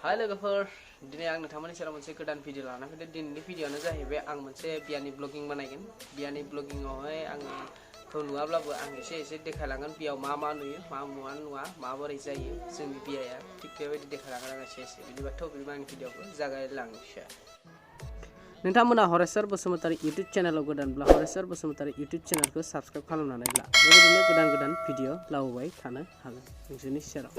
Hai lwgwfwr, दिनै आं नोंथांमोननि सेराव मोनसे गोदान भिडिअ लाना फैदों। दिनैनि भिडिअआनो जाहैबाय आं मोनसे बियानि ब्लगिं बानायगोन। बियानि ब्लगिंआवहाय आंखौ नुवाब्लाबो आं एसे देखायलांगोन बियाव मा नुयो, मा नुवा, माबोरै जायो जोंनि बियाया, थिग बेबायदि देखायलांगोन आं एसे। बिदिबाथ' बिदिबा आंनि भिडिअखौ जागायलांनोसै। नोंथांमोना हरेस्वर बसुमतारी इउटुब चेनेलाव गोदानब्ला हरेस्वर बसुमतारी इउटुब चेनेलखौ साबस्क्राइब खालामनानै ला। बेबायदिनो गोदान भिडिअ लाबोबाय थानो हागोन नोंसोरनि सेराव।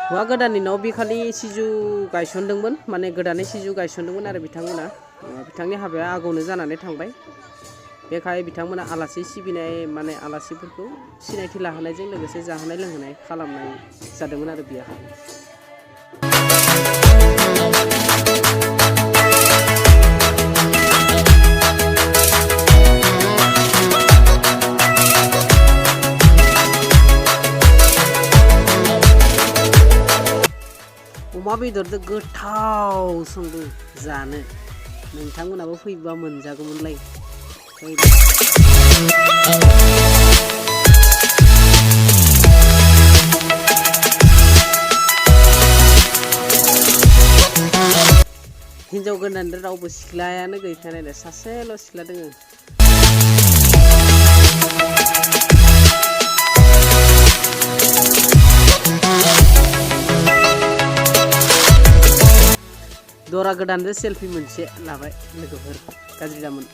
हौवा गोदाननि न'आव बिखालि सिजु गायसनदोंमोन, माने गोदानै सिजु गायसनदोंमोन आरो बिथांमोना। बिथांनि हाबाया आगोलावनो जानानै थांबाय। बेखाय बिथांमोना आलासि सिबिनाय माने आलासिफोरखौ सिनायथि लाहोनायजों लोगोसे जाहोनाय लोंहोनाय खालामनाय जादोंमोन आरो बिया। अमा बेदरजों गोथाव संदों जानो, नोंथांमोनाबो फैबा मोनजागौमोनलाय। हिन्जाव गोदानजों रावबो सिख्लायानो गैखाया, सासेल' सिख्ला दोङो। दरा गोदानजों सेल्फि मोनसे लाबाय लोगोफोर, गाज्रि जामोन।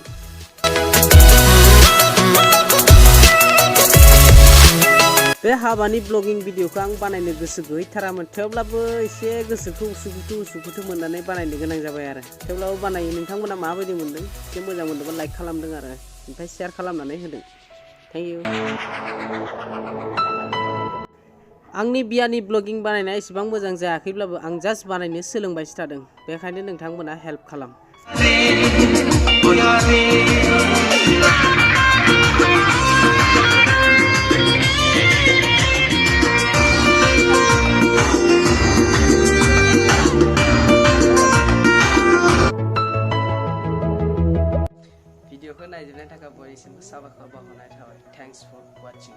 बे हाबानि ब्लगिं भिडिअखौ आं बानायनो गोसो गैथारामोन, थेवब्लाबो एसे गोसोखौ उसुखुथु मोननानै बानायनो गोनां जाबाय आरो। थेवब्लाबो बानायो। नोंथांमोना माबायदि मोन्दों? एसे मोजां मोनदोंबा लाइक खालामदों आरो, ओमफ्राय शेयार खालामनानै होदों। Thank you. आंनि बियानि ब्लगिं बानायनाया एसेबां मोजां जायाखैब्लाबो आं जास्ट बानायनो सोलोंबायसो थादों, बेखायनो नोंथांमोना हेल्प खालाम। भिडिअखौ नायजोबनायनि थाखाय बयनिसिमबो साबायखर बावहरनाय थाबाय। थेंक्स फर वाचिं।